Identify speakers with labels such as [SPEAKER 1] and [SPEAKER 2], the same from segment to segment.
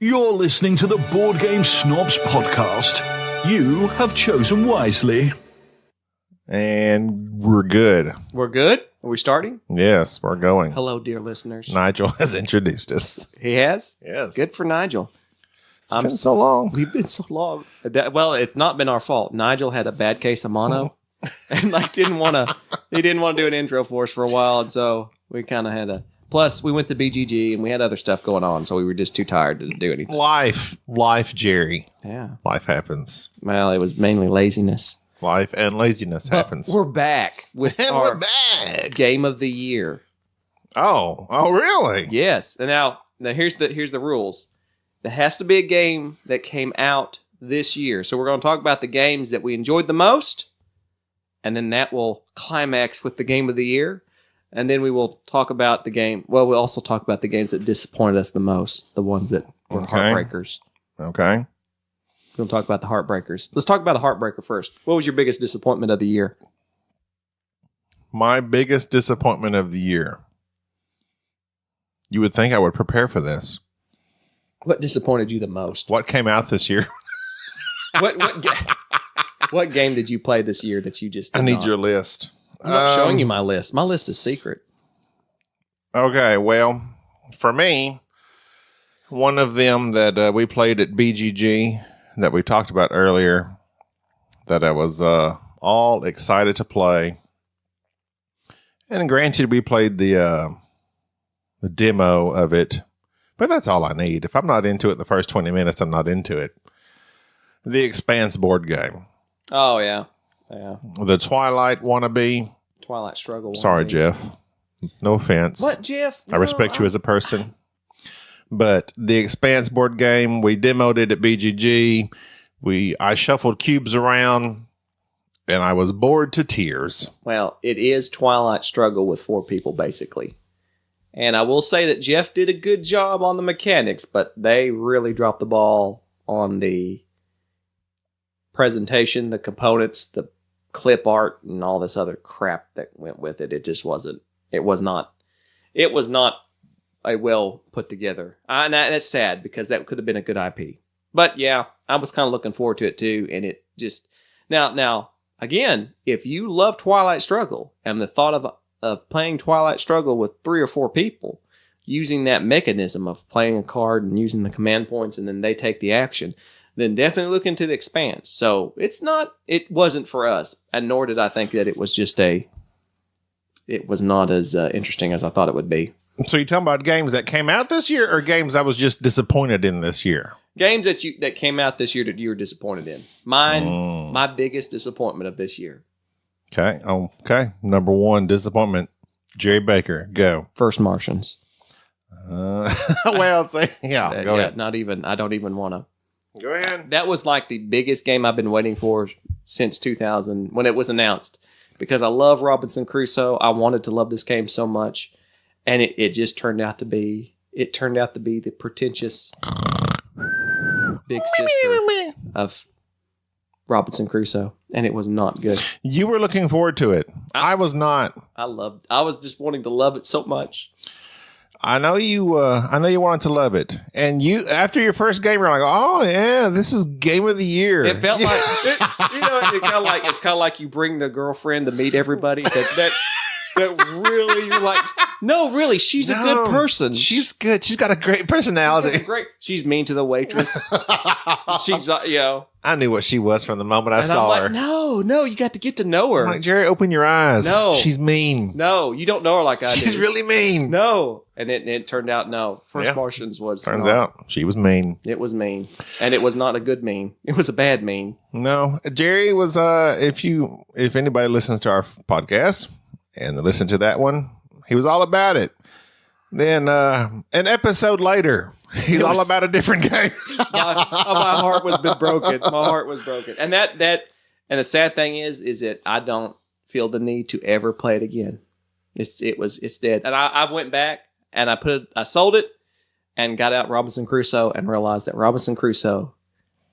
[SPEAKER 1] You're listening to the Board Game Snobs podcast. You have chosen wisely.
[SPEAKER 2] And we're good.
[SPEAKER 3] We're good? Are we starting?
[SPEAKER 2] Yes, we're going.
[SPEAKER 3] Hello, dear listeners.
[SPEAKER 2] Nigel has introduced us.
[SPEAKER 3] He has?
[SPEAKER 2] Yes.
[SPEAKER 3] Good for Nigel.
[SPEAKER 2] It's been so long.
[SPEAKER 3] We've been so long. Well, it's not been our fault. Nigel had a bad case of mono and he didn't want to do an intro for us for a while. And so we kind of had plus we went to BGG and we had other stuff going on. So we were just too tired to do anything.
[SPEAKER 2] Life, Jerry.
[SPEAKER 3] Yeah.
[SPEAKER 2] Life happens.
[SPEAKER 3] Well, it was mainly laziness.
[SPEAKER 2] Life and laziness happens.
[SPEAKER 3] We're back with our game of the year.
[SPEAKER 2] Oh, really?
[SPEAKER 3] Yes. And now here's the rules. There has to be a game that came out this year. So we're going to talk about the games that we enjoyed the most, and then that will climax with the game of the year. And then we will talk about the game. Well, we'll also talk about the games that disappointed us the most, the ones that were heartbreakers.
[SPEAKER 2] Okay.
[SPEAKER 3] We're going to talk about the heartbreakers. Let's talk about a heartbreaker first. What was your biggest disappointment of the year?
[SPEAKER 2] My biggest disappointment of the year. You would think I would prepare for this.
[SPEAKER 3] What disappointed you the most?
[SPEAKER 2] What came out this year?
[SPEAKER 3] What game did you play this year that you just did
[SPEAKER 2] I need
[SPEAKER 3] not?
[SPEAKER 2] your list.
[SPEAKER 3] I'm not showing you my list. My list is secret.
[SPEAKER 2] Okay, well, for me, one of them that we played at BGG that we talked about earlier that I was all excited to play. And granted, we played the demo of it, but that's all I need. If I'm not into it the first 20 minutes, I'm not into it. The Expanse board game.
[SPEAKER 3] Oh, yeah. Yeah.
[SPEAKER 2] The Twilight wannabe.
[SPEAKER 3] Twilight Struggle.
[SPEAKER 2] Sorry, Jeff. No offense.
[SPEAKER 3] What, Jeff?
[SPEAKER 2] I respect you as a person. But the Expanse board game, we demoed it at BGG. I shuffled cubes around, and I was bored to tears.
[SPEAKER 3] Well, it is Twilight Struggle with 4 people, basically. And I will say that Jeff did a good job on the mechanics, but they really dropped the ball on the presentation, the components, the clip art, and all this other crap that went with it. It just wasn't. It was not a well put together. And it's sad because that could have been a good IP. But yeah, I was kind of looking forward to it too. And it just now again, if you love Twilight Struggle and the thought of playing Twilight Struggle with 3 or 4 people, using that mechanism of playing a card and using the command points, and then they take the action, then definitely look into the Expanse. So it wasn't for us, and nor did I think that it was not as interesting as I thought it would be.
[SPEAKER 2] So you're talking about games that came out this year or games I was just disappointed in this year?
[SPEAKER 3] Games that came out this year that you were disappointed in. Mine, my biggest disappointment of this year.
[SPEAKER 2] Okay. Number 1 disappointment. Jerry Baker, go.
[SPEAKER 3] First Martians.
[SPEAKER 2] Well, go ahead.
[SPEAKER 3] Not even. I don't even want to.
[SPEAKER 2] Go ahead.
[SPEAKER 3] That was like the biggest game I've been waiting for since 2000 when it was announced, because I love Robinson Crusoe. I wanted to love this game so much, and it just turned out to be. It turned out to be the pretentious big sister of Robinson Crusoe, and it was not good.
[SPEAKER 2] You were looking forward to it. I was not.
[SPEAKER 3] I was just wanting to love it so much.
[SPEAKER 2] I know you wanted to love it, and you after your first game, you're like, "Oh yeah, this is game of the year."
[SPEAKER 3] It felt like it's kind of like you bring the girlfriend to meet everybody. That really you're like, no, really, she's a good person.
[SPEAKER 2] She's good. She's got a great personality.
[SPEAKER 3] She's mean to the waitress. She's
[SPEAKER 2] I knew what she was from the moment I saw her.
[SPEAKER 3] No, you got to get to know her.
[SPEAKER 2] I'm like, Jerry, open your eyes.
[SPEAKER 3] No,
[SPEAKER 2] she's mean.
[SPEAKER 3] No, you don't know her like I do.
[SPEAKER 2] She's really mean.
[SPEAKER 3] No, and it turned out no. First Martians was
[SPEAKER 2] turns out she was mean.
[SPEAKER 3] It was mean, and it was not a good mean. It was a bad mean.
[SPEAKER 2] No, Jerry was. If anybody listens to our podcast and they listen to that one, he was all about it. Then an episode later, he's all about a different game.
[SPEAKER 3] my heart was broken. My heart was broken, and and the sad thing is that I don't feel the need to ever play it again. It's dead. And I went back and I sold it and got out Robinson Crusoe and realized that Robinson Crusoe,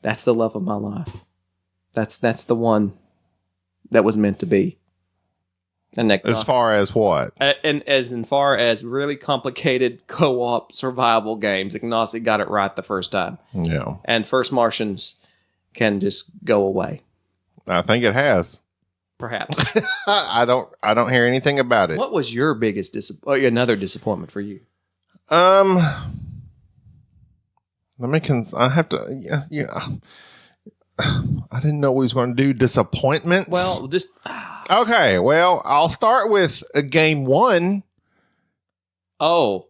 [SPEAKER 3] that's the love of my life. That's the one that was meant to be. And
[SPEAKER 2] as far as what?
[SPEAKER 3] And as far as really complicated co-op survival games, Ignacy got it right the first time.
[SPEAKER 2] Yeah.
[SPEAKER 3] And First Martians can just go away.
[SPEAKER 2] I think it has.
[SPEAKER 3] Perhaps.
[SPEAKER 2] I don't hear anything about it.
[SPEAKER 3] What was your biggest another disappointment for you?
[SPEAKER 2] I have to. Yeah. I didn't know we was going to do disappointments.
[SPEAKER 3] Well, just
[SPEAKER 2] okay. Well, I'll start with game 1.
[SPEAKER 3] of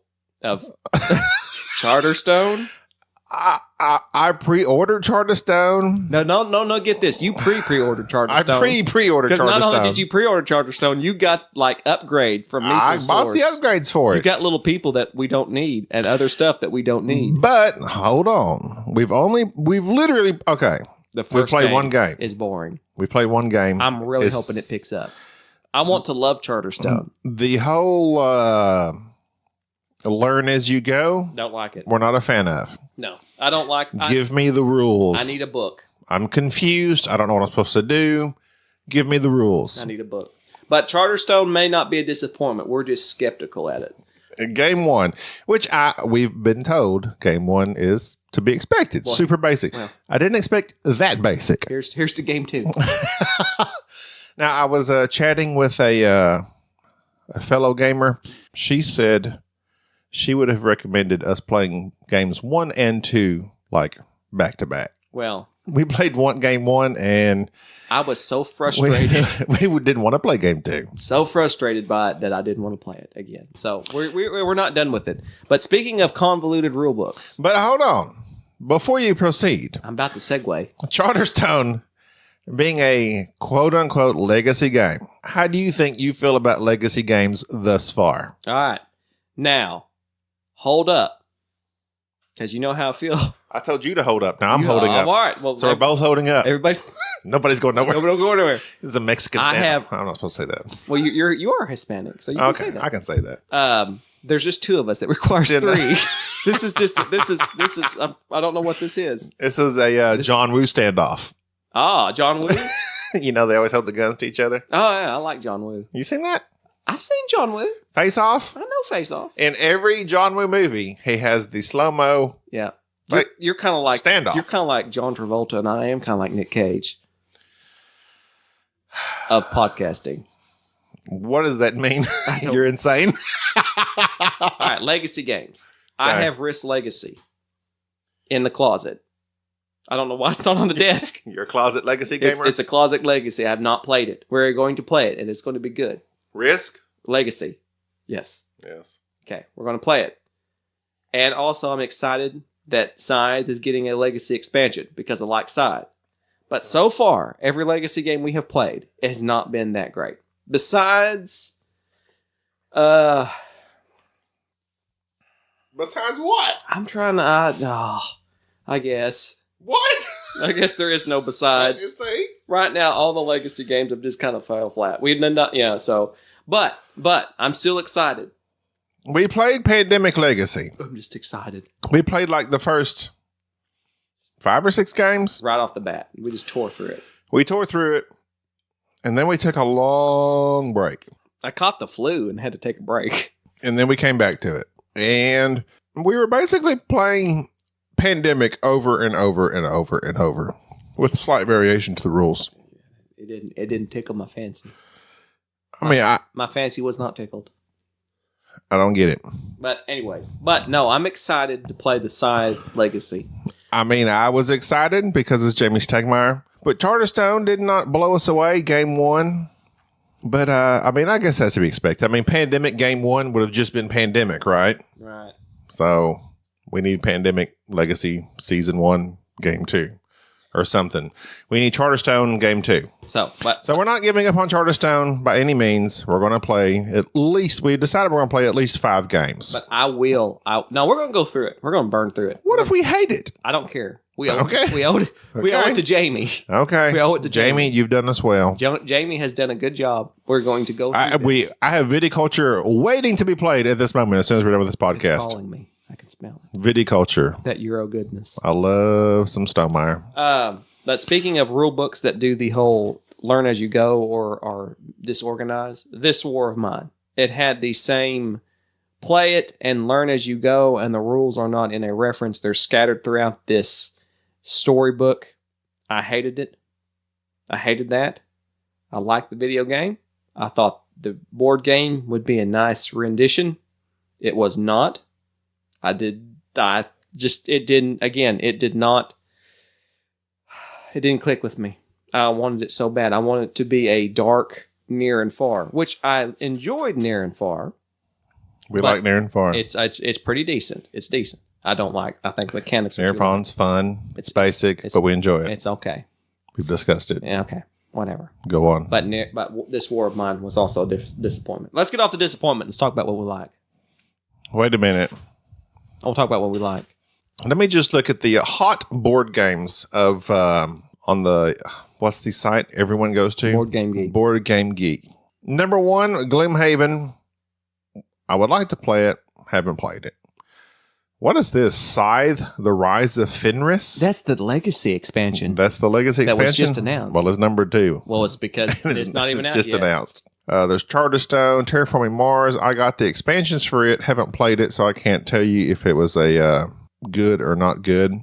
[SPEAKER 3] Charterstone.
[SPEAKER 2] I pre-ordered Charterstone.
[SPEAKER 3] No. Get this. You pre-ordered Charterstone.
[SPEAKER 2] I pre-ordered Charterstone.
[SPEAKER 3] Because not only did you pre-order Charterstone, you got like upgrade from Maple
[SPEAKER 2] I
[SPEAKER 3] Source.
[SPEAKER 2] bought the upgrades for it.
[SPEAKER 3] You got little people that we don't need and other stuff that we don't need.
[SPEAKER 2] But hold on. We've literally okay.
[SPEAKER 3] The first
[SPEAKER 2] we played one game.
[SPEAKER 3] Is boring.
[SPEAKER 2] We played one game.
[SPEAKER 3] I'm really hoping it picks up. I want to love Charterstone.
[SPEAKER 2] The whole learn as you go.
[SPEAKER 3] Don't like it.
[SPEAKER 2] We're not a fan of.
[SPEAKER 3] No, I don't like.
[SPEAKER 2] Give me the rules.
[SPEAKER 3] I need a book.
[SPEAKER 2] I'm confused. I don't know what I'm supposed to do. Give me the rules.
[SPEAKER 3] I need a book. But Charterstone may not be a disappointment. We're just skeptical at it.
[SPEAKER 2] Game 1, which we've been told game 1 is to be expected.
[SPEAKER 3] Well,
[SPEAKER 2] super basic.
[SPEAKER 3] well.
[SPEAKER 2] I didn't expect that basic.
[SPEAKER 3] Here's to game 2.
[SPEAKER 2] Now, I was chatting with a fellow gamer. She said she would have recommended us playing games 1 and 2 like back to back.
[SPEAKER 3] Well,
[SPEAKER 2] we played game 1 and
[SPEAKER 3] I was so frustrated.
[SPEAKER 2] we didn't want to play game 2.
[SPEAKER 3] So frustrated by it that I didn't want to play it again. So we're not done with it. But speaking of convoluted rule books.
[SPEAKER 2] But hold on. Before you proceed.
[SPEAKER 3] I'm about to segue.
[SPEAKER 2] Charterstone being a quote-unquote legacy game. How do you think you feel about legacy games thus far?
[SPEAKER 3] All right. Now, hold up. Because you know how I feel.
[SPEAKER 2] I told you to hold up. Now I'm holding up.
[SPEAKER 3] All right. Well,
[SPEAKER 2] so we're both holding up.
[SPEAKER 3] Everybody.
[SPEAKER 2] Nobody's going nowhere.
[SPEAKER 3] Nobody go anywhere.
[SPEAKER 2] This is a Mexican stand. I'm not supposed to say that.
[SPEAKER 3] Well, you are Hispanic, so you can say that.
[SPEAKER 2] I can say that.
[SPEAKER 3] There's just 2 of us. That requires 3. This is. I don't know what this is.
[SPEAKER 2] This is a John Woo standoff.
[SPEAKER 3] Ah, John Woo.
[SPEAKER 2] You know they always hold the guns to each other.
[SPEAKER 3] Oh yeah, I like John Woo.
[SPEAKER 2] You seen that?
[SPEAKER 3] I've seen John Woo.
[SPEAKER 2] Face Off.
[SPEAKER 3] I know Face Off.
[SPEAKER 2] In every John Woo movie, he has the slow mo.
[SPEAKER 3] Yeah.
[SPEAKER 2] Like,
[SPEAKER 3] you're kind of like
[SPEAKER 2] standoff.
[SPEAKER 3] You're kind of like John Travolta, and I am kind of like Nick Cage of podcasting.
[SPEAKER 2] What does that mean? You're insane.
[SPEAKER 3] All right, legacy games. I have Risk Legacy in the closet. I don't know why it's not on the desk.
[SPEAKER 2] You're a closet legacy gamer?
[SPEAKER 3] It's a closet legacy. I have not played it. We're going to play it, and it's going to be good.
[SPEAKER 2] Risk?
[SPEAKER 3] Legacy. Yes.
[SPEAKER 2] Yes.
[SPEAKER 3] Okay, we're going to play it. And also, I'm excited that Scythe is getting a legacy expansion because I like Scythe. But so far, every legacy game we have played, it has not been that great. Besides,
[SPEAKER 2] Besides what?
[SPEAKER 3] I'm trying to, I guess.
[SPEAKER 2] What?
[SPEAKER 3] I guess there is no besides. Right now, all the legacy games have just kind of fell flat. We've done not, but I'm still excited.
[SPEAKER 2] We played Pandemic Legacy.
[SPEAKER 3] I'm just excited.
[SPEAKER 2] We played like the first 5 or 6 games.
[SPEAKER 3] Right off the bat. We just tore through it.
[SPEAKER 2] We tore through it. And then we took a long break.
[SPEAKER 3] I caught the flu and had to take a break.
[SPEAKER 2] And then we came back to it. And we were basically playing Pandemic over and over and over and over with slight variation to the rules.
[SPEAKER 3] It didn't tickle my fancy. My fancy was not tickled.
[SPEAKER 2] I don't get it.
[SPEAKER 3] But anyways, no, I'm excited to play the Scythe Legacy.
[SPEAKER 2] I was excited because it's Jamie Stegmaier. But Charterstone did not blow us away game 1. But, I guess that's to be expected. Pandemic game 1 would have just been Pandemic, right?
[SPEAKER 3] Right.
[SPEAKER 2] So we need Pandemic Legacy Season 1 game 2 or something. We need Charterstone game 2. So we're not giving up on Charterstone by any means. We're going to play we decided we're going to play at least 5 games.
[SPEAKER 3] But we're going to go through it. We're going to burn through it.
[SPEAKER 2] What if we hate it?
[SPEAKER 3] I don't care. We owe it to Jamie.
[SPEAKER 2] Okay.
[SPEAKER 3] We owe it to Jamie.
[SPEAKER 2] You've done us well.
[SPEAKER 3] Jamie has done a good job. We're going to go through this.
[SPEAKER 2] I have Viticulture waiting to be played at this moment as soon as we're done with this podcast.
[SPEAKER 3] It's calling me. I can smell it.
[SPEAKER 2] Viticulture.
[SPEAKER 3] That Euro goodness.
[SPEAKER 2] I love some Stonemaier.
[SPEAKER 3] But speaking of rule books that do the whole Learn As You Go or are disorganized. This War of Mine. It had the same play it and learn as you go, and the rules are not in a reference. They're scattered throughout this storybook. I hated it. I hated that. I liked the video game. I thought the board game would be a nice rendition. It was not. It didn't click with me. I wanted it so bad. I wanted it to be a dark Near and Far, which I enjoyed Near and Far.
[SPEAKER 2] We like Near and Far.
[SPEAKER 3] It's pretty decent. It's decent. I think mechanics are
[SPEAKER 2] Near and Far's fun. It's basic, but we enjoy it.
[SPEAKER 3] It's okay.
[SPEAKER 2] We've discussed it.
[SPEAKER 3] Yeah, okay. Whatever.
[SPEAKER 2] Go on.
[SPEAKER 3] But this War of Mine was also a disappointment. Let's get off the disappointment and let's talk about what we like.
[SPEAKER 2] Wait a minute.
[SPEAKER 3] I'll talk about what we like.
[SPEAKER 2] Let me just look at the hot board games of on the what's the site everyone goes to?
[SPEAKER 3] Board Game Geek.
[SPEAKER 2] Board Game Geek. Number 1, Gloomhaven. I would like to play it. Haven't played it. What is this? Scythe: The Rise of Fenris?
[SPEAKER 3] That's the Legacy expansion.
[SPEAKER 2] That's the Legacy expansion?
[SPEAKER 3] That was just announced.
[SPEAKER 2] Well, it's number 2.
[SPEAKER 3] Well, it's because it's not even out yet.
[SPEAKER 2] It's just announced. There's Charterstone, Terraforming Mars. I got the expansions for it. Haven't played it, so I can't tell you if it was a good or not good.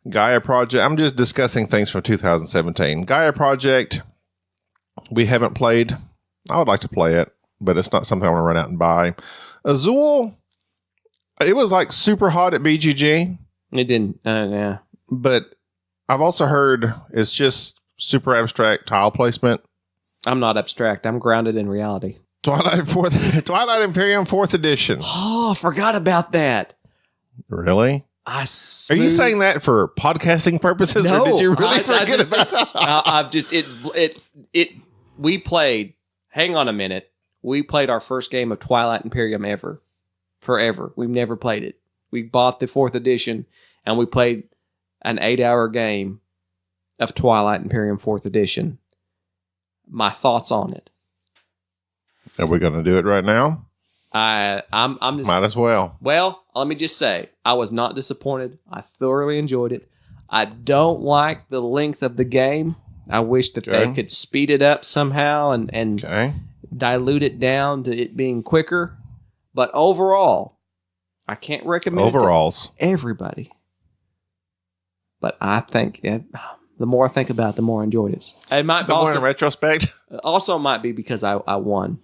[SPEAKER 2] Gaia Project. I'm just discussing things from 2017. Gaia Project. We haven't played. I would like to play it, but it's not something I want to run out and buy. Azul. It was like super hot at BGG.
[SPEAKER 3] It didn't. Yeah.
[SPEAKER 2] But I've also heard it's just super abstract tile placement.
[SPEAKER 3] I'm not abstract. I'm grounded in reality.
[SPEAKER 2] Twilight Imperium 4th edition.
[SPEAKER 3] Oh, I forgot about that.
[SPEAKER 2] Really? Are you saying that for podcasting purposes, or did you really forget about it? We played. Hang on a minute. We played our first game of Twilight Imperium ever. Forever. We've never played it. We bought the 4th edition and we played an 8-hour game of Twilight Imperium 4th edition. My thoughts on it. Are we going to do it right now?
[SPEAKER 3] I'm just,
[SPEAKER 2] might as well.
[SPEAKER 3] Well, let me just say, I was not disappointed. I thoroughly enjoyed it. I don't like the length of the game. I wish that they could speed it up somehow and dilute it down to it being quicker. But overall, I can't recommend it to everybody. But I think the more I think about it, the more I enjoyed it. It might
[SPEAKER 2] the more in retrospect.
[SPEAKER 3] Also, might be because I won.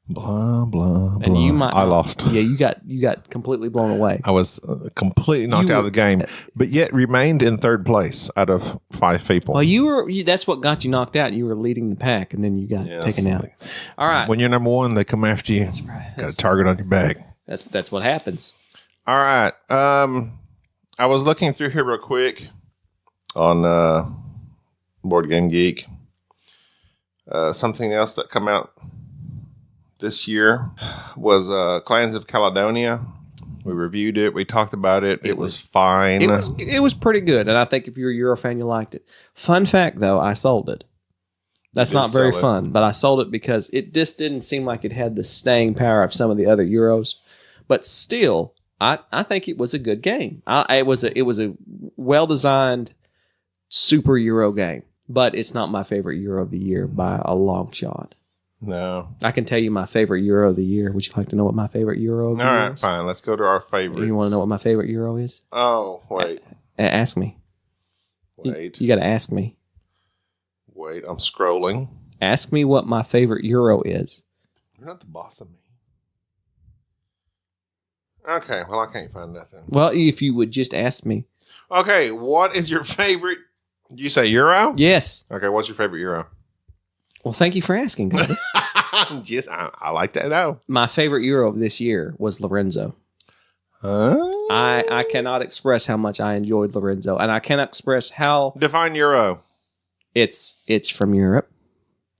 [SPEAKER 2] Blah blah
[SPEAKER 3] and
[SPEAKER 2] blah. I lost.
[SPEAKER 3] Yeah, you got completely blown away.
[SPEAKER 2] I was completely knocked out of the game, but yet remained in 3rd place out of 5 people.
[SPEAKER 3] Well, that's what got you knocked out. You were leading the pack, and then you got taken out. All right.
[SPEAKER 2] When you're number 1, they come after you. That's right. Got a target on your back.
[SPEAKER 3] That's what happens.
[SPEAKER 2] All right. I was looking through here real quick on Board Game Geek. Something else that come out this year was Clans of Caledonia. We reviewed it. We talked about it. It was fine.
[SPEAKER 3] It was pretty good, and I think if you're a Euro fan, you liked it. Fun fact, though, I sold it. That's not very fun, but I sold it because it just didn't seem like it had the staying power of some of the other Euros. But still, I think it was a good game. It was a well-designed super Euro game, but it's not my favorite Euro of the year by a long shot.
[SPEAKER 2] No.
[SPEAKER 3] I can tell you my favorite Euro of the year. Would you like to know what my favorite Euro of the year is? All right,
[SPEAKER 2] fine. Let's go to our favorites.
[SPEAKER 3] You want to know what my favorite Euro is?
[SPEAKER 2] Oh, wait.
[SPEAKER 3] Ask me.
[SPEAKER 2] Wait.
[SPEAKER 3] You got to ask me.
[SPEAKER 2] Wait, I'm scrolling.
[SPEAKER 3] Ask me what my favorite Euro is.
[SPEAKER 2] You're not the boss of me. Okay, well, I can't find nothing.
[SPEAKER 3] Well, if you would just ask me.
[SPEAKER 2] Okay, what is your favorite? Did you say Euro?
[SPEAKER 3] Yes.
[SPEAKER 2] Okay, what's your favorite Euro?
[SPEAKER 3] Well, thank you for asking.
[SPEAKER 2] I like to know.
[SPEAKER 3] My favorite Euro of this year was Lorenzo. I cannot express how much I enjoyed Lorenzo, and I cannot express how.
[SPEAKER 2] Define Euro.
[SPEAKER 3] It's from Europe.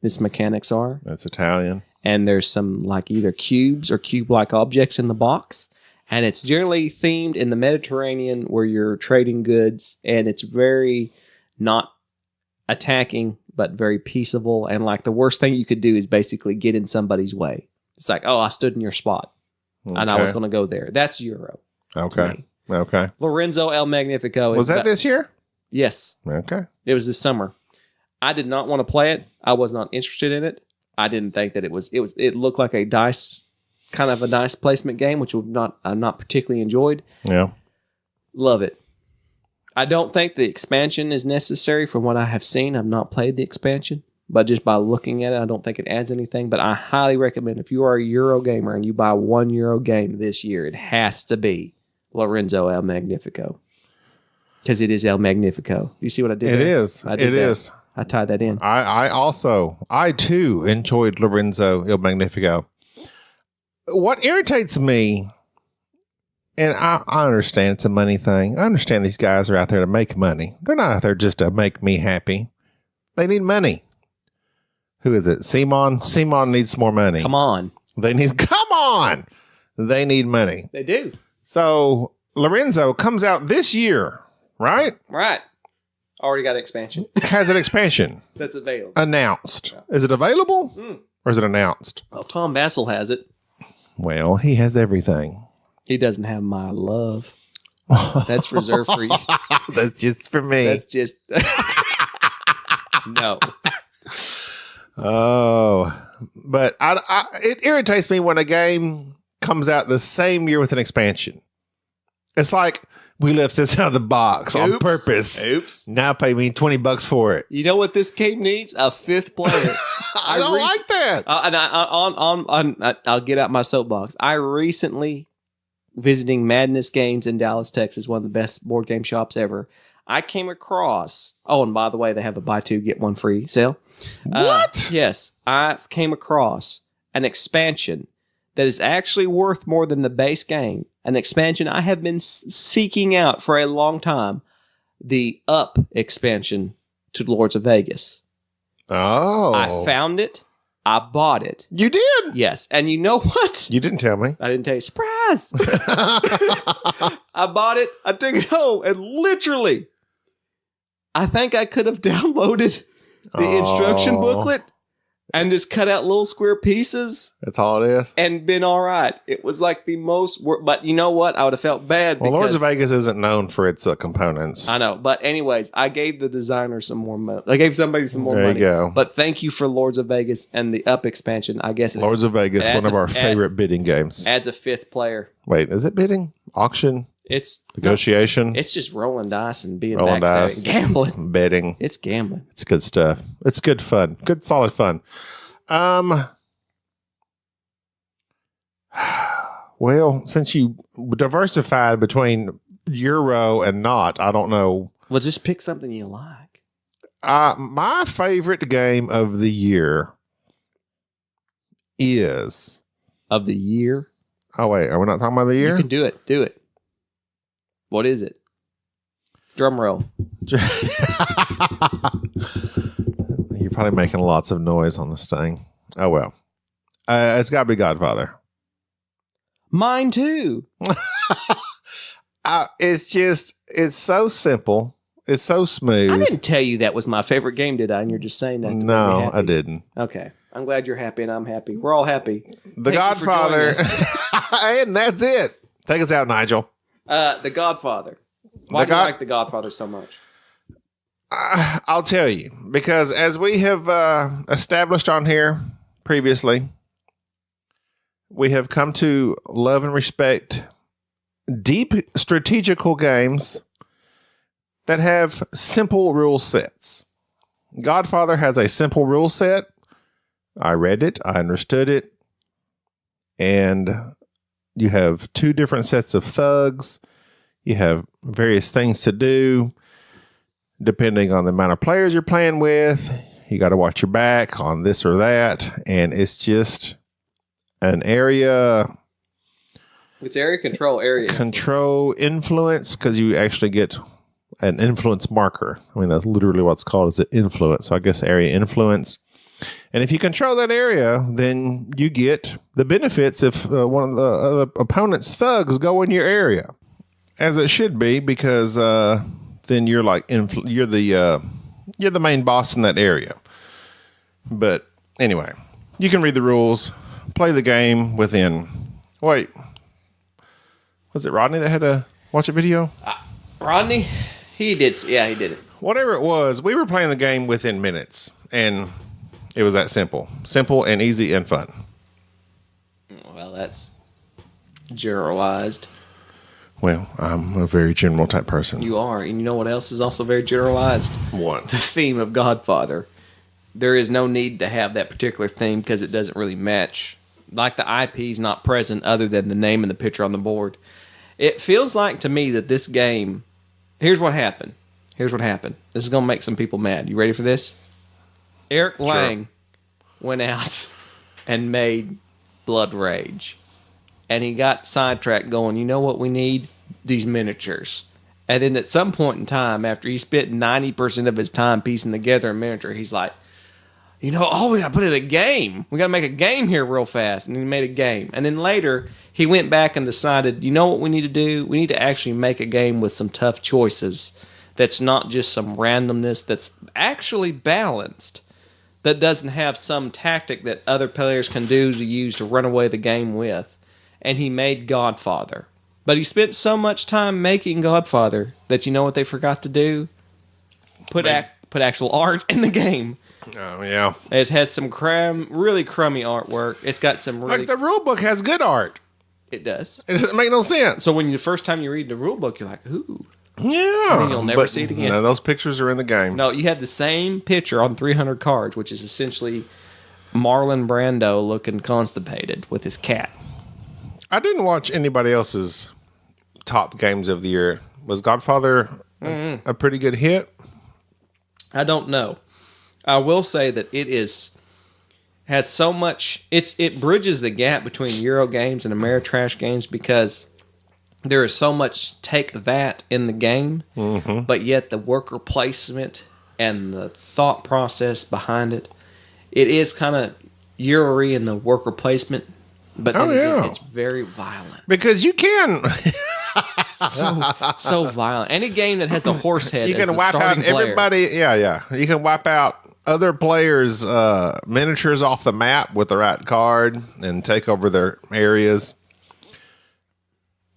[SPEAKER 3] Its mechanics are.
[SPEAKER 2] That's Italian.
[SPEAKER 3] And there's some like either cubes or cube-like objects in the box, and it's generally themed in the Mediterranean where you're trading goods, and it's very not attacking, but very peaceable. And like the worst thing you could do is basically get in somebody's way. It's like, oh, I stood in your spot and I was going to go there. That's Euro.
[SPEAKER 2] Okay. Okay.
[SPEAKER 3] Lorenzo El Magnifico.
[SPEAKER 2] Was that this year?
[SPEAKER 3] Yes.
[SPEAKER 2] Okay.
[SPEAKER 3] It was this summer. I did not want to play it. I was not interested in it. I didn't think that it looked like a dice, kind of a dice placement game, which I'm not particularly enjoyed.
[SPEAKER 2] Yeah.
[SPEAKER 3] Love it. I don't think the expansion is necessary from what I have seen. I've not played the expansion, but just by looking at it, I don't think it adds anything. But I highly recommend if you are a Euro gamer and you buy a €1 game this year, it has to be Lorenzo El Magnifico. Because it is El Magnifico. You see what I did
[SPEAKER 2] It
[SPEAKER 3] there?
[SPEAKER 2] is.
[SPEAKER 3] I did
[SPEAKER 2] It
[SPEAKER 3] that.
[SPEAKER 2] is.
[SPEAKER 3] I tied that in.
[SPEAKER 2] I too enjoyed Lorenzo Il Magnifico. What irritates me, and I understand it's a money thing. I understand these guys are out there to make money. They're not out there just to make me happy. They need money. Who is it? Simon? Simon needs more money.
[SPEAKER 3] Come on.
[SPEAKER 2] Come on. They need money.
[SPEAKER 3] They do.
[SPEAKER 2] So Lorenzo comes out this year, right?
[SPEAKER 3] Right. Already got an expansion.
[SPEAKER 2] Has an expansion.
[SPEAKER 3] That's available.
[SPEAKER 2] Announced. Is it available? Or is it announced?
[SPEAKER 3] Well, Tom Bassel has it.
[SPEAKER 2] Well, he has everything.
[SPEAKER 3] He doesn't have my love. That's reserved for you.
[SPEAKER 2] That's just for me.
[SPEAKER 3] That's just... No.
[SPEAKER 2] Oh, but it irritates me when a game comes out the same year with an expansion. It's like we left this out of the box on purpose.
[SPEAKER 3] Oops.
[SPEAKER 2] Now pay me $20 for it.
[SPEAKER 3] You know what this game needs? A fifth player.
[SPEAKER 2] I don't like that.
[SPEAKER 3] And I'll get out my soapbox. I recently visiting Madness Games in Dallas, Texas, one of the best board game shops ever. I came across. Oh, and by the way, they have a buy two get one free sale.
[SPEAKER 2] What?
[SPEAKER 3] Yes, I came across an expansion that is actually worth more than the base game. An expansion I have been seeking out for a long time. The Up expansion to Lords of Vegas.
[SPEAKER 2] Oh.
[SPEAKER 3] I found it. I bought it.
[SPEAKER 2] You did?
[SPEAKER 3] Yes. And you know what?
[SPEAKER 2] You didn't tell me.
[SPEAKER 3] I didn't tell you. Surprise! I bought it. I took it home. And literally, I think I could have downloaded the instruction booklet and just cut out little square pieces.
[SPEAKER 2] That's all it is.
[SPEAKER 3] And been all right. It was like the most work. But you know what? I would have felt bad.
[SPEAKER 2] Well, Lords of
[SPEAKER 3] because
[SPEAKER 2] Vegas isn't known for its components.
[SPEAKER 3] I know. But anyways, I gave the designer some more money. I gave somebody some more money.
[SPEAKER 2] There you go.
[SPEAKER 3] But thank you for Lords of Vegas and the Up expansion. I guess
[SPEAKER 2] Lords of Vegas, one of our favorite bidding games.
[SPEAKER 3] Adds a fifth player.
[SPEAKER 2] Wait, is it bidding? Auction?
[SPEAKER 3] It's
[SPEAKER 2] negotiation?
[SPEAKER 3] It's just rolling dice and being
[SPEAKER 2] Rolling
[SPEAKER 3] backstabbing.
[SPEAKER 2] dice.
[SPEAKER 3] Gambling.
[SPEAKER 2] Betting.
[SPEAKER 3] It's gambling.
[SPEAKER 2] It's good stuff. It's good fun. Good, solid fun. Well, since you diversified between Euro and not, I don't know.
[SPEAKER 3] Well, just pick something you like.
[SPEAKER 2] My favorite game of the year is...
[SPEAKER 3] Of the year?
[SPEAKER 2] Oh, wait. Are we not talking about the year?
[SPEAKER 3] You can do it. Do it. What is it? Drum roll.
[SPEAKER 2] You're probably making lots of noise on this thing. Oh, well. It's got to be Godfather.
[SPEAKER 3] Mine too.
[SPEAKER 2] It's so simple. It's so smooth.
[SPEAKER 3] I didn't tell you that was my favorite game, did I? And you're just saying that to make me
[SPEAKER 2] No,
[SPEAKER 3] happy.
[SPEAKER 2] I didn't.
[SPEAKER 3] Okay. I'm glad you're happy and I'm happy. We're all happy.
[SPEAKER 2] The
[SPEAKER 3] Thank you for
[SPEAKER 2] Godfather.
[SPEAKER 3] joining us.
[SPEAKER 2] And that's it. Take us out, Nigel.
[SPEAKER 3] The Godfather. Why do you like The Godfather so much?
[SPEAKER 2] I'll tell you. Because as we have established on here previously, we have come to love and respect deep strategical games that have simple rule sets. Godfather has a simple rule set. I read it. I understood it. And you have two different sets of thugs. You have various things to do depending on the amount of players you're playing with. You got to watch your back on this or that. And it's just an area...
[SPEAKER 3] It's area control
[SPEAKER 2] influence, because you actually get an influence marker. I mean, that's literally what's called as an influence. So I guess area influence. And if you control that area, then you get the benefits if one of the opponent's thugs go in your area, as it should be, because then you're like you're the main boss in that area. But anyway, you can read the rules, play the game within. Wait, was it Rodney that had to watch a video?
[SPEAKER 3] Rodney, he did. Yeah, he did it.
[SPEAKER 2] whatever it was, we were playing the game within minutes, and it was that simple and easy and fun.
[SPEAKER 3] Well, that's generalized.
[SPEAKER 2] Well, I'm a very general type person.
[SPEAKER 3] You are, and you know what else is also very generalized?
[SPEAKER 2] What?
[SPEAKER 3] The theme of Godfather. There is no need to have that particular theme because it doesn't really match. Like the IP is not present other than the name and the picture on the board. It feels like to me that this game. Here's what happened. This is going to make some people mad. You ready for this? Eric Lang went out and made Blood Rage. And he got sidetracked going, you know what we need? These miniatures. And then at some point in time, after he spent 90% of his time piecing together a miniature, he's like, we got to put it in a game. We got to make a game here real fast. And he made a game. And then later, he went back and decided, you know what we need to do? We need to actually make a game with some tough choices that's not just some randomness, that's actually balanced, that doesn't have some tactic that other players can do to use to run away the game with. And he made Godfather. But he spent so much time making Godfather that you know what they forgot to do? Put actual art in the game.
[SPEAKER 2] Oh, yeah.
[SPEAKER 3] It has some really crummy artwork. It's got some really...
[SPEAKER 2] Like the rule book has good art.
[SPEAKER 3] It does.
[SPEAKER 2] It doesn't make no sense.
[SPEAKER 3] So when the first time you read the rule book, you're like, ooh.
[SPEAKER 2] Yeah.
[SPEAKER 3] And then you'll never see it again.
[SPEAKER 2] No, those pictures are in the game.
[SPEAKER 3] No, you have the same picture on 300 cards, which is essentially Marlon Brando looking constipated with his cat.
[SPEAKER 2] I didn't watch anybody else's top games of the year. Was Godfather a pretty good hit?
[SPEAKER 3] I don't know. I will say that has so much. It bridges the gap between Euro games and Ameritrash games because there is so much take that in the game, but yet the worker placement and the thought process behind it, it is kind of Euro-y in the worker placement, but then again, it's very violent.
[SPEAKER 2] Because you can.
[SPEAKER 3] so violent. Any game that has a horse head,
[SPEAKER 2] you can wipe out everybody. Yeah. You can wipe out other players' miniatures off the map with the right card and take over their areas.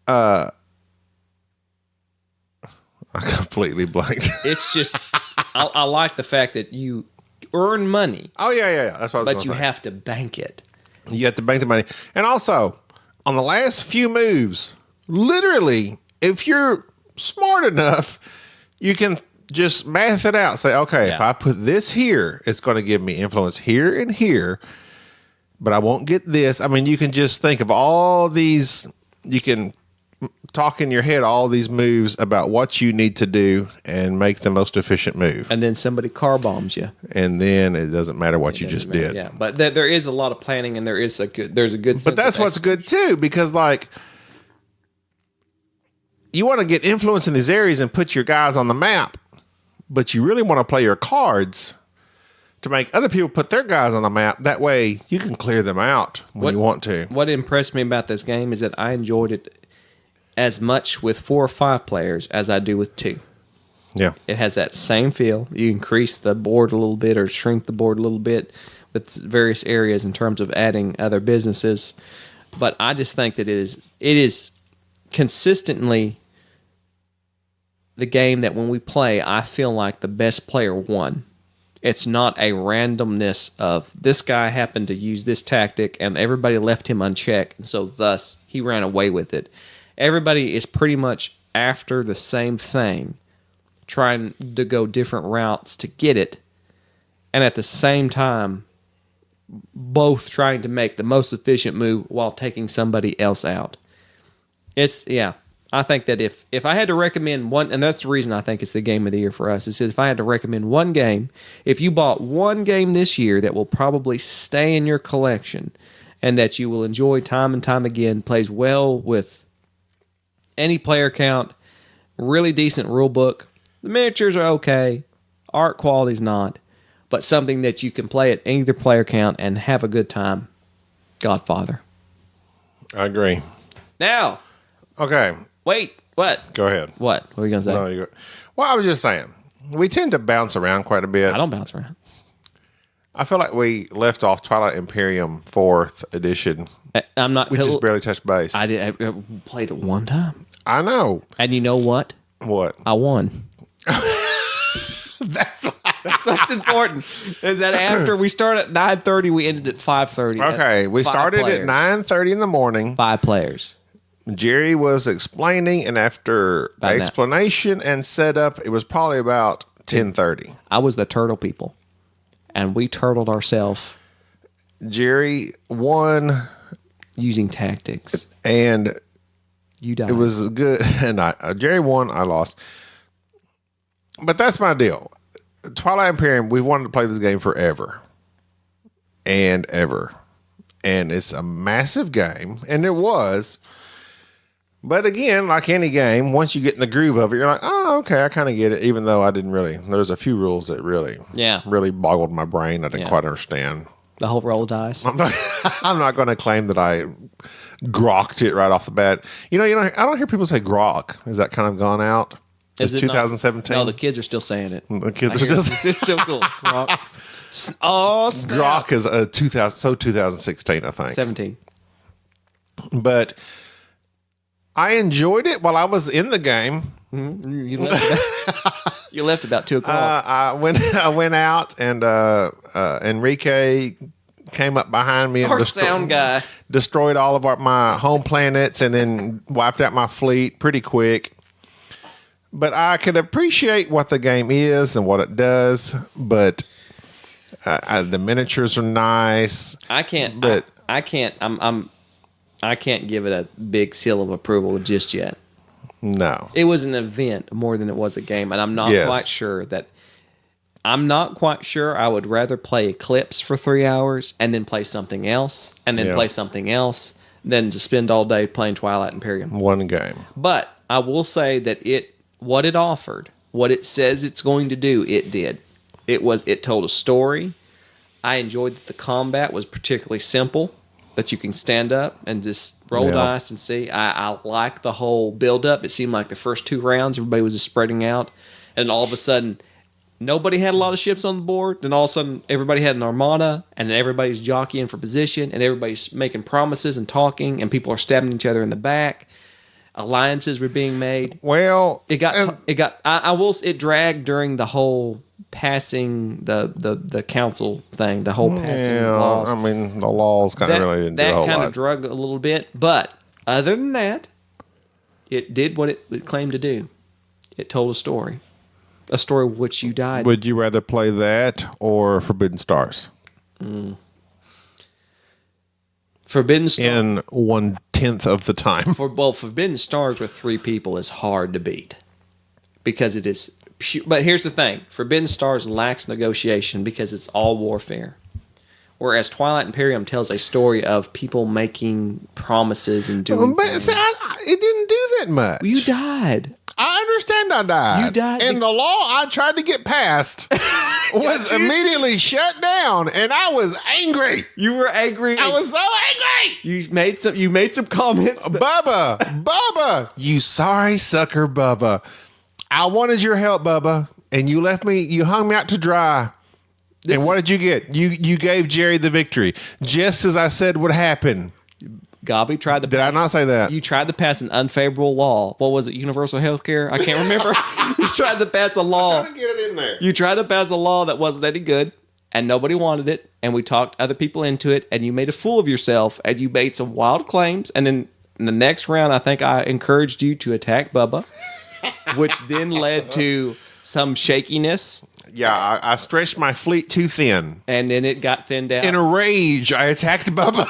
[SPEAKER 2] I completely blanked.
[SPEAKER 3] It's just, I like the fact that you earn money.
[SPEAKER 2] Oh, yeah. That's what I was
[SPEAKER 3] But you have to bank it.
[SPEAKER 2] You have to bank the money. And also, on the last few moves, literally, if you're smart enough, you can just math it out. Say, okay, if I put this here, it's going to give me influence here and here, but I won't get this. I mean, you can just think of all these, you can talk in your head all these moves about what you need to do and make the most efficient move.
[SPEAKER 3] And then somebody car bombs you.
[SPEAKER 2] And then it doesn't matter what you just did.
[SPEAKER 3] Yeah, but there is a lot of planning and there's a good sense.
[SPEAKER 2] But that's what's good too, because like, you want to get influence in these areas and put your guys on the map, but you really want to play your cards to make other people put their guys on the map. That way you can clear them out when you want to.
[SPEAKER 3] What impressed me about this game is that I enjoyed it as much with 4 or 5 players as I do with 2.
[SPEAKER 2] Yeah.
[SPEAKER 3] It has that same feel. You increase the board a little bit or shrink the board a little bit with various areas in terms of adding other businesses. But I just think that it is consistently the game that when we play, I feel like the best player won. It's not a randomness of this guy happened to use this tactic and everybody left him unchecked, and so thus he ran away with it. Everybody is pretty much after the same thing, trying to go different routes to get it, and at the same time, both trying to make the most efficient move while taking somebody else out. I think that if I had to recommend one, and that's the reason I think it's the game of the year for us, is if I had to recommend one game, if you bought one game this year that will probably stay in your collection and that you will enjoy time and time again, plays well with any player count, really decent rule book, the miniatures are okay, art quality's not, but something that you can play at either player count and have a good time, Godfather.
[SPEAKER 2] I agree.
[SPEAKER 3] Now.
[SPEAKER 2] Okay.
[SPEAKER 3] Wait, what?
[SPEAKER 2] Go ahead.
[SPEAKER 3] What were you going to say?
[SPEAKER 2] No, you go. Well, I was just saying, we tend to bounce around quite a bit.
[SPEAKER 3] I don't bounce around.
[SPEAKER 2] I feel like we left off Twilight Imperium 4th edition.
[SPEAKER 3] I'm not.
[SPEAKER 2] We just barely touched base.
[SPEAKER 3] I played it one time.
[SPEAKER 2] I know.
[SPEAKER 3] And you know what?
[SPEAKER 2] What?
[SPEAKER 3] I won.
[SPEAKER 2] That's
[SPEAKER 3] What's important is that after we start at 9:30, we ended at 5:30.
[SPEAKER 2] okay. We started at 9:30 in the morning.
[SPEAKER 3] 5 players.
[SPEAKER 2] Jerry was explaining, and after
[SPEAKER 3] About
[SPEAKER 2] explanation and setup, it was probably about 10:30.
[SPEAKER 3] I was the turtle people, and we turtled ourselves
[SPEAKER 2] Jerry won,
[SPEAKER 3] using tactics.
[SPEAKER 2] and
[SPEAKER 3] You died.
[SPEAKER 2] it was good. And Jerry won, I lost. But that's my deal. Twilight Imperium, we wanted to play this game forever and ever. And it's a massive game, and it was. But again, like any game, once you get in the groove of it, you're like, oh, okay, I kind of get it, even though I didn't really. There's a few rules that really boggled my brain. I didn't quite understand.
[SPEAKER 3] The whole roll of dice.
[SPEAKER 2] I'm not going to claim that I grokked it right off the bat. You know, I don't hear people say grok. Is that kind of gone out?
[SPEAKER 3] Is
[SPEAKER 2] It's
[SPEAKER 3] it
[SPEAKER 2] 2017.
[SPEAKER 3] No, the kids are still saying it.
[SPEAKER 2] The kids are still
[SPEAKER 3] It's still cool. Grok. Oh, snap.
[SPEAKER 2] grok is a 2016, I think.
[SPEAKER 3] 17.
[SPEAKER 2] But I enjoyed it while I was in the game.
[SPEAKER 3] You left about 2 o'clock.
[SPEAKER 2] I went out, and Enrique came up behind me and
[SPEAKER 3] Our sound guy.
[SPEAKER 2] destroyed all of my home planets, and then wiped out my fleet pretty quick. But I could appreciate what the game is and what it does. But the miniatures are nice.
[SPEAKER 3] I can't.
[SPEAKER 2] But
[SPEAKER 3] I can't. I can't give it a big seal of approval just yet.
[SPEAKER 2] no,
[SPEAKER 3] It was an event more than it was a game, and I'm not quite sure that. I'm not quite sure. I would rather play Eclipse for 3 hours and then play something else, and then play something else, than to spend all day playing Twilight Imperium.
[SPEAKER 2] one game.
[SPEAKER 3] But I will say that what it offered, what it says it's going to do, it did. It told a story. I enjoyed that the combat was particularly simple, that you can stand up and just roll dice and see. I like the whole build-up. It seemed like the first 2 rounds, everybody was just spreading out, and all of a sudden, nobody had a lot of ships on the board. Then all of a sudden, everybody had an armada, and then everybody's jockeying for position, and everybody's making promises and talking, and people are stabbing each other in the back. Alliances were being made.
[SPEAKER 2] Well,
[SPEAKER 3] It dragged during the whole passing the council thing, the whole passing laws.
[SPEAKER 2] I mean, the laws kind of really didn't do a whole
[SPEAKER 3] That kind
[SPEAKER 2] lot.
[SPEAKER 3] of drug a little bit, but other than that, it did what it claimed to do. It told a story of which you died.
[SPEAKER 2] Would you rather play that or Forbidden Stars?
[SPEAKER 3] Forbidden Stars.
[SPEAKER 2] In 1/10 of the time.
[SPEAKER 3] Forbidden Stars with 3 people is hard to beat because it is. But here's the thing: Forbidden Stars lacks negotiation because it's all warfare. Whereas Twilight Imperium tells a story of people making promises and doing.
[SPEAKER 2] But
[SPEAKER 3] things.
[SPEAKER 2] see, it didn't do that much.
[SPEAKER 3] You died.
[SPEAKER 2] I understand I died.
[SPEAKER 3] You died
[SPEAKER 2] And the law I tried to get past was immediately shut down, and I was angry.
[SPEAKER 3] You were angry.
[SPEAKER 2] I was so angry.
[SPEAKER 3] You made some comments.
[SPEAKER 2] Bubba, you sorry sucker, Bubba. I wanted your help, Bubba, and you left me. You hung me out to dry. And what did you get? You gave Jerry the victory, just as I said would happen.
[SPEAKER 3] Gobby tried to.
[SPEAKER 2] Did I not say that?
[SPEAKER 3] You tried to pass an unfavorable law. What was it? Universal health care? I can't remember. You tried to pass a law.
[SPEAKER 2] I'm trying to get it in there.
[SPEAKER 3] You tried to pass a law that wasn't any good, and nobody wanted it, and we talked other people into it, and you made a fool of yourself, and you made some wild claims, and then in the next round, I think I encouraged you to attack Bubba, which then led to some shakiness.
[SPEAKER 2] Yeah, I stretched my fleet too thin.
[SPEAKER 3] And then it got thinned out.
[SPEAKER 2] In a rage, I attacked Bubba.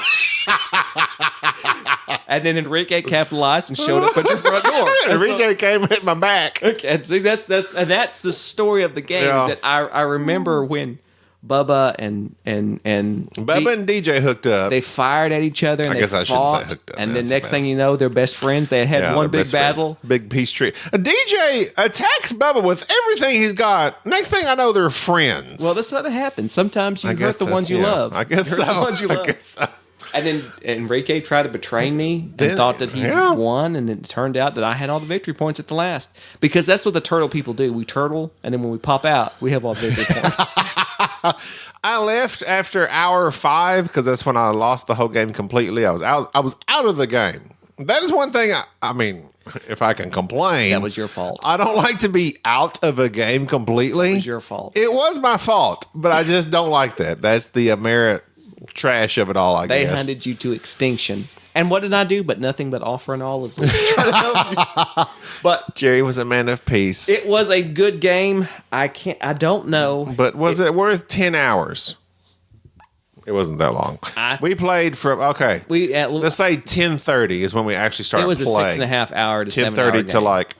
[SPEAKER 3] And then Enrique capitalized and showed up at your front door.
[SPEAKER 2] Enrique came and hit my back.
[SPEAKER 3] Okay, and see, that's the story of the game.
[SPEAKER 2] Yeah.
[SPEAKER 3] Is that I remember when Bubba and
[SPEAKER 2] Bubba and DJ hooked up.
[SPEAKER 3] they fired at each other and
[SPEAKER 2] I guess I
[SPEAKER 3] they
[SPEAKER 2] shouldn't say
[SPEAKER 3] fought.
[SPEAKER 2] hooked up.
[SPEAKER 3] And then
[SPEAKER 2] That's
[SPEAKER 3] next
[SPEAKER 2] bad.
[SPEAKER 3] thing you know, they're best friends. They had
[SPEAKER 2] Yeah,
[SPEAKER 3] one
[SPEAKER 2] they're
[SPEAKER 3] big
[SPEAKER 2] best friends.
[SPEAKER 3] battle.
[SPEAKER 2] Big peace tree. DJ attacks Bubba with everything he's got. Next thing I know, they're friends.
[SPEAKER 3] Well, that's what happens. Sometimes you
[SPEAKER 2] I
[SPEAKER 3] hurt
[SPEAKER 2] guess
[SPEAKER 3] the ones you
[SPEAKER 2] yeah,
[SPEAKER 3] love.
[SPEAKER 2] I guess
[SPEAKER 3] You hurt
[SPEAKER 2] so.
[SPEAKER 3] the ones you
[SPEAKER 2] I
[SPEAKER 3] love.
[SPEAKER 2] guess so.
[SPEAKER 3] And then Enrique tried to betray me and
[SPEAKER 2] Then-
[SPEAKER 3] thought that he
[SPEAKER 2] yeah.
[SPEAKER 3] won, and it turned out that I had all the victory points at the last. Because that's what the turtle people do. We turtle, and then when we pop out, we have all the victory points.
[SPEAKER 2] I left after hour 5 because that's when I lost the whole game completely. I was out of the game. That is one thing. I mean, if I can complain,
[SPEAKER 3] That was your fault.
[SPEAKER 2] I don't like to be out of a game completely.
[SPEAKER 3] It was your fault.
[SPEAKER 2] It was my fault, but I just don't like that. That's the Ameri trash of it all, I
[SPEAKER 3] They
[SPEAKER 2] guess.
[SPEAKER 3] hunted you to extinction. And what did I do? But nothing but offering olives. But
[SPEAKER 2] Jerry was a man of peace.
[SPEAKER 3] it was a good game. I don't know.
[SPEAKER 2] But was it worth 10 hours? It wasn't that long. We played from, let's say 10:30 is when we actually started
[SPEAKER 3] It was a
[SPEAKER 2] playing.
[SPEAKER 3] 6.5 hour to 7 hour
[SPEAKER 2] 10:30
[SPEAKER 3] game.
[SPEAKER 2] to like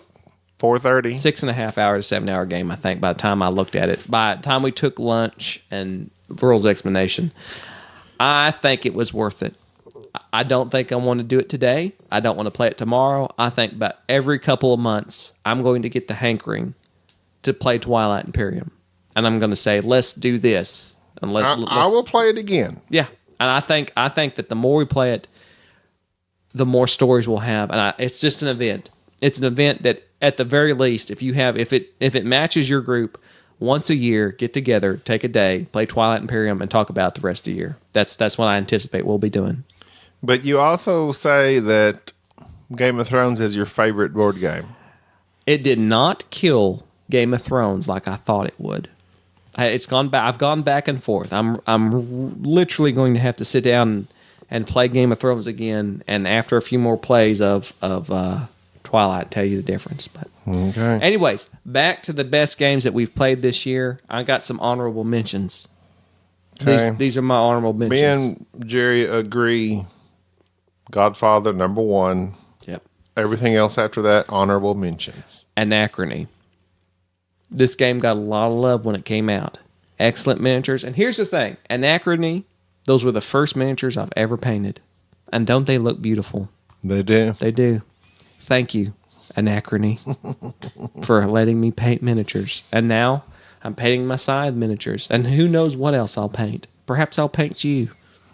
[SPEAKER 2] 4:30.
[SPEAKER 3] 6.5 hour to 7 hour game, I think, by the time I looked at it. By the time we took lunch and Viral's explanation, I think it was worth it. I don't think I want to do it today. I don't want to play it tomorrow. I think about every couple of months, I'm going to get the hankering to play Twilight Imperium. And I'm going to say, let's do this. And
[SPEAKER 2] I will play it again.
[SPEAKER 3] Yeah. And I think that the more we play it, the more stories we'll have. And it's just an event. It's an event that, at the very least, if it matches your group, once a year, get together, take a day, play Twilight Imperium, and talk about it the rest of the year. That's what I anticipate we'll be doing.
[SPEAKER 2] But you also say that Game of Thrones is your favorite board game.
[SPEAKER 3] It did not kill Game of Thrones like I thought it would. It's gone back. I've gone back and forth. I'm literally going to have to sit down and play Game of Thrones again, and after a few more plays of Twilight, tell you the difference. But
[SPEAKER 2] okay.
[SPEAKER 3] Anyways, back to the best games that we've played this year. I got some honorable mentions.
[SPEAKER 2] Okay.
[SPEAKER 3] These are my honorable mentions.
[SPEAKER 2] Me and Jerry agree. Godfather #1.
[SPEAKER 3] Yep.
[SPEAKER 2] Everything else after that, honorable mentions.
[SPEAKER 3] Anachrony. This game got a lot of love when it came out. Excellent miniatures. And here's the thing. Anachrony, those were the first miniatures I've ever painted. And don't they look beautiful?
[SPEAKER 2] They do.
[SPEAKER 3] They do. Thank you, Anachrony, for letting me paint miniatures. And now I'm painting my scythe miniatures. And who knows what else I'll paint. Perhaps I'll paint you.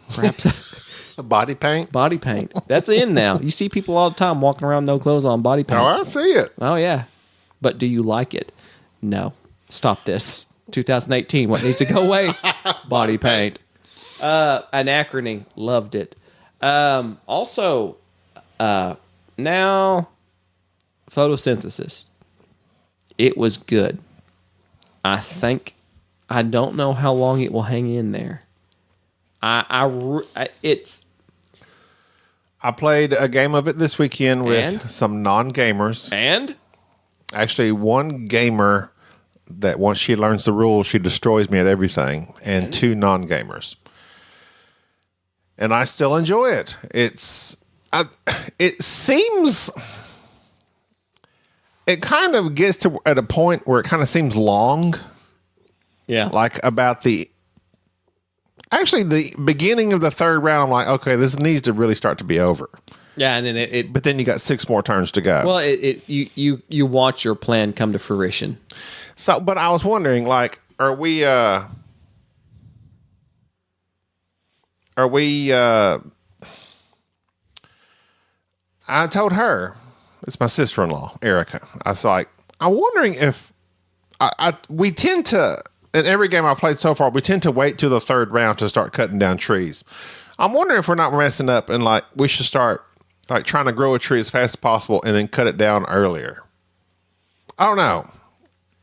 [SPEAKER 3] Perhaps
[SPEAKER 2] A body paint?
[SPEAKER 3] body paint. That's in now. You see people all the time walking around no clothes on, body paint.
[SPEAKER 2] Oh, I see it.
[SPEAKER 3] Oh, yeah. But do you like it? No. Stop this. 2018. What needs to go away? Body paint. Anachrony. Loved it. Also, now, photosynthesis. It was good. I don't know how long it will hang in there.
[SPEAKER 2] I played a game of it this weekend with some non-gamers.
[SPEAKER 3] And?
[SPEAKER 2] Actually, one gamer that once she learns the rules, she destroys me at everything, and 2 non-gamers. And I still enjoy it. It kind of gets to at a point where it kind of seems long.
[SPEAKER 3] Yeah.
[SPEAKER 2] Like about the beginning of the 3rd round, I'm like, okay, this needs to really start to be over.
[SPEAKER 3] Yeah, and then
[SPEAKER 2] But then you got 6 more turns to go.
[SPEAKER 3] well, you watch your plan come to fruition.
[SPEAKER 2] So, but I was wondering, like, are we I told her, it's my sister-in-law, Erica. I was like, I'm wondering if we tend to, in every game I've played so far, we tend to wait till the 3rd round to start cutting down trees. I'm wondering if we're not messing up and like we should start like trying to grow a tree as fast as possible and then cut it down earlier. I don't know.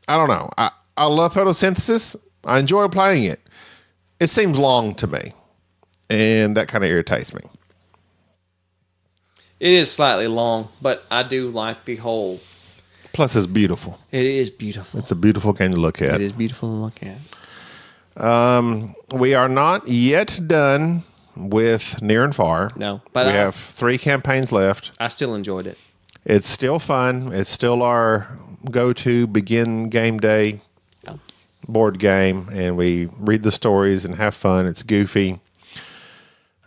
[SPEAKER 2] I love photosynthesis. I enjoy playing it. It seems long to me, and that kind of irritates me.
[SPEAKER 3] It is slightly long, but I do like the whole.
[SPEAKER 2] Plus, it's beautiful.
[SPEAKER 3] It is beautiful.
[SPEAKER 2] It's a beautiful game to look at.
[SPEAKER 3] It is beautiful to look at.
[SPEAKER 2] We are not yet done with Near and Far.
[SPEAKER 3] No, but
[SPEAKER 2] we have 3 campaigns left.
[SPEAKER 3] I still enjoyed it.
[SPEAKER 2] It's still fun. It's still our go-to begin game day board game, and we read the stories and have fun. It's goofy.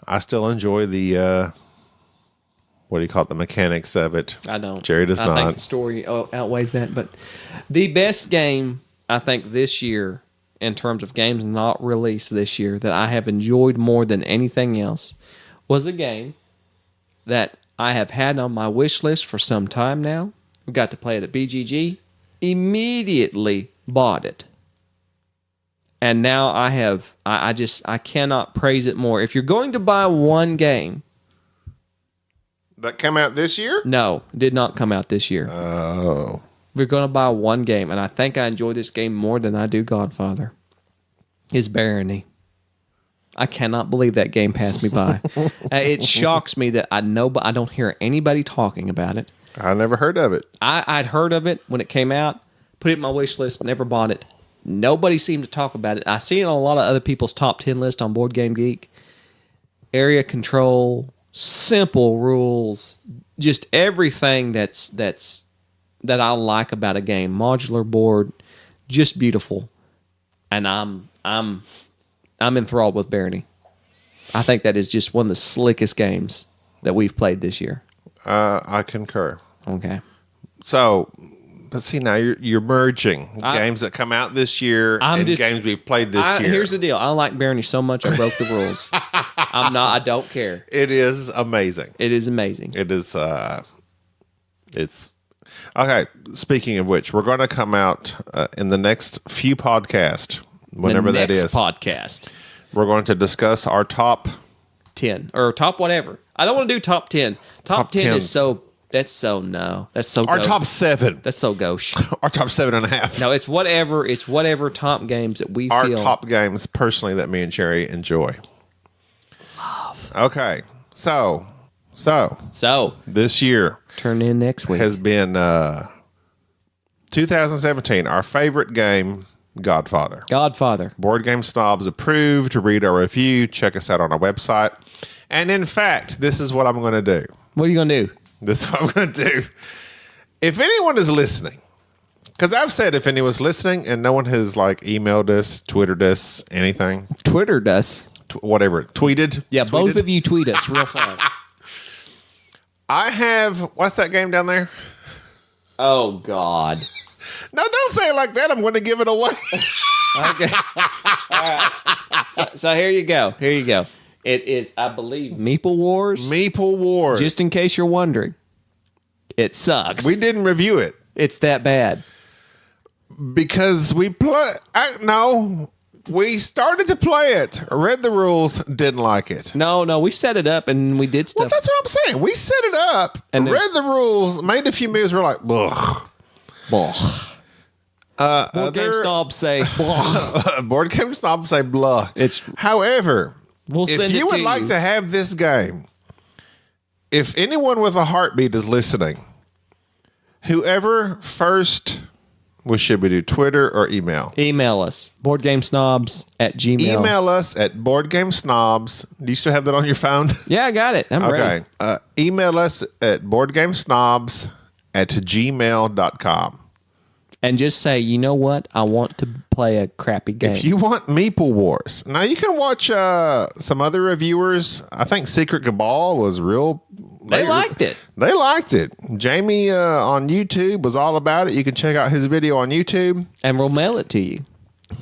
[SPEAKER 2] I still enjoy the what do you call it? The mechanics of it.
[SPEAKER 3] I don't.
[SPEAKER 2] Jerry does not.
[SPEAKER 3] I think the story outweighs that. But the best game, I think, this year, in terms of games not released this year, that I have enjoyed more than anything else, was a game that I have had on my wish list for some time now. We got to play it at BGG. Immediately bought it. And now I cannot praise it more. If you're going to buy one game,
[SPEAKER 2] That came out this year?
[SPEAKER 3] No, did not come out this year.
[SPEAKER 2] Oh.
[SPEAKER 3] We're going to buy one game, and I think I enjoy this game more than I do Godfather. Is Barony. I cannot believe that game passed me by. It shocks me that I know, but I don't hear anybody talking about it.
[SPEAKER 2] I never heard of it.
[SPEAKER 3] I'd heard of it when it came out, put it in my wish list, never bought it. Nobody seemed to talk about it. I see it on a lot of other people's top 10 list on Board Game Geek. Area control, simple rules, just everything that I like about a game. Modular board, just beautiful. And I'm enthralled with Barony. I think that is just one of the slickest games that we've played this year.
[SPEAKER 2] I concur.
[SPEAKER 3] Okay.
[SPEAKER 2] So, but see, now you're merging games that come out this year and games we've played this year.
[SPEAKER 3] Here's the deal. I like Barony so much I broke the rules. I don't care.
[SPEAKER 2] It is amazing.
[SPEAKER 3] It is amazing.
[SPEAKER 2] It is it's okay. Speaking of which, we're going to come out in the next few podcasts, whenever that is.
[SPEAKER 3] Podcast.
[SPEAKER 2] We're going to discuss our top
[SPEAKER 3] 10 or top whatever. I don't want to do top 10. Top 10
[SPEAKER 2] 10s.
[SPEAKER 3] is so. That's so no. That's so.
[SPEAKER 2] Our top 7.
[SPEAKER 3] That's so gauche.
[SPEAKER 2] Our top 7.5.
[SPEAKER 3] No, it's whatever. It's whatever top games that we
[SPEAKER 2] Our
[SPEAKER 3] feel.
[SPEAKER 2] top games, personally, that me and Jerry enjoy.
[SPEAKER 3] Love.
[SPEAKER 2] Okay, so this year
[SPEAKER 3] Turn in next week.
[SPEAKER 2] has been 2017. Our favorite game, Godfather. Board Game Snobs approved. To read our review, check us out on our website. And in fact, this is what I'm going to do.
[SPEAKER 3] What are you gonna do?
[SPEAKER 2] This is what I'm going to do. If anyone is listening, because I've said if anyone's listening and no one has like emailed us, Twittered us, anything.
[SPEAKER 3] Twittered us.
[SPEAKER 2] Whatever. Tweeted.
[SPEAKER 3] Yeah, both of you tweet us real fast.
[SPEAKER 2] I have, what's that game down there?
[SPEAKER 3] Oh, God.
[SPEAKER 2] No, don't say it like that. I'm going to give it away.
[SPEAKER 3] Okay. All right. So here you go. It is, I believe, Meeple Wars.
[SPEAKER 2] Meeple Wars.
[SPEAKER 3] Just in case you're wondering. It sucks.
[SPEAKER 2] We didn't review it.
[SPEAKER 3] It's that bad.
[SPEAKER 2] Because we started to play it, read the rules, didn't like it.
[SPEAKER 3] No, we set it up and we did stuff.
[SPEAKER 2] Well, that's what I'm saying. We set it up,
[SPEAKER 3] And
[SPEAKER 2] read the rules, made a few moves, we're like, ugh.
[SPEAKER 3] Board Game Snobs say, blah.
[SPEAKER 2] Board Game Snobs say, blah. However,
[SPEAKER 3] We'll
[SPEAKER 2] if
[SPEAKER 3] send
[SPEAKER 2] you
[SPEAKER 3] it
[SPEAKER 2] would
[SPEAKER 3] to
[SPEAKER 2] like
[SPEAKER 3] you.
[SPEAKER 2] to have this game, if anyone with a heartbeat is listening, whoever first, should we do Twitter or email?
[SPEAKER 3] Email us, boardgamesnobs@gmail.
[SPEAKER 2] Email us at boardgamesnobs. Do you still have that on your phone?
[SPEAKER 3] Yeah, I got it. I'm ready.
[SPEAKER 2] Okay. Email us at boardgamesnobs@gmail.com.
[SPEAKER 3] And just say, you know what? I want to play a crappy game.
[SPEAKER 2] If you want Meeple Wars. Now, you can watch some other reviewers. I think Secret Cabal was real.
[SPEAKER 3] They liked it.
[SPEAKER 2] They liked it. Jamie on YouTube was all about it. You can check out his video on YouTube.
[SPEAKER 3] And we'll mail it to you.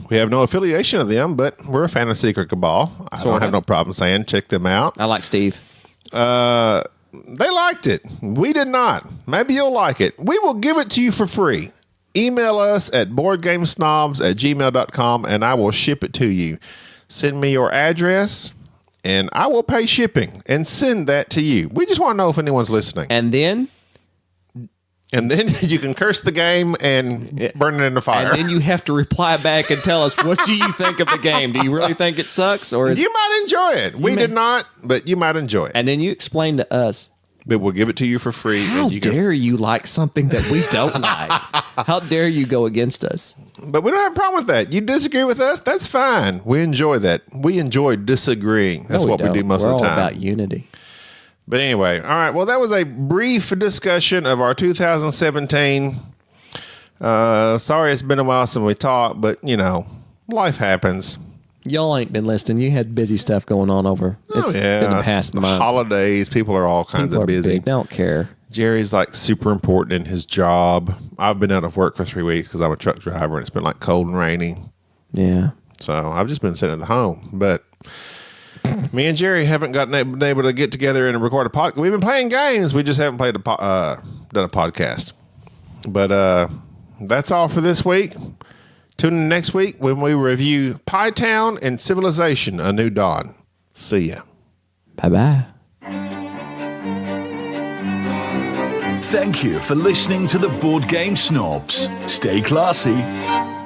[SPEAKER 2] We have no affiliation of them, but we're a fan of Secret Cabal. I don't have no problem saying check them out.
[SPEAKER 3] I like Steve.
[SPEAKER 2] They liked it. We did not. Maybe you'll like it. We will give it to you for free. Email us at boardgamesnobs@gmail.com and I will ship it to you. Send me your address and I will pay shipping and send that to you. We just want to know if anyone's listening.
[SPEAKER 3] And then
[SPEAKER 2] you can curse the game and burn it in the fire.
[SPEAKER 3] And then you have to reply back and tell us, what do you think of the game? Do you really think it sucks? Or
[SPEAKER 2] you might enjoy it. We did not, but you might enjoy it.
[SPEAKER 3] And then you explain to us.
[SPEAKER 2] But we'll give it to you for free.
[SPEAKER 3] How dare you like something that we don't like? How dare you go against us?
[SPEAKER 2] But we don't have a problem with that. You disagree with us, that's fine. We enjoy that. We enjoy disagreeing. That's what we do most of the time.
[SPEAKER 3] We're all about unity.
[SPEAKER 2] But anyway, all right. Well, that was a brief discussion of our 2017. Sorry it's been a while since we talked, but, life happens.
[SPEAKER 3] Y'all ain't been listening. You had busy stuff going on over. It's been the past month.
[SPEAKER 2] Holidays. People are all kinds of busy.
[SPEAKER 3] Big. They don't care.
[SPEAKER 2] Jerry's like super important in his job. I've been out of work for 3 weeks because I'm a truck driver and it's been like cold and rainy.
[SPEAKER 3] Yeah.
[SPEAKER 2] So I've just been sitting at the home. But me and Jerry haven't been able to get together and record a podcast. We've been playing games. We just haven't done a podcast. But that's all for this week. Tune in next week when we review Pie Town and Civilization: A New Dawn. See ya.
[SPEAKER 3] Bye-bye.
[SPEAKER 1] Thank you for listening to the Board Game Snobs. Stay classy.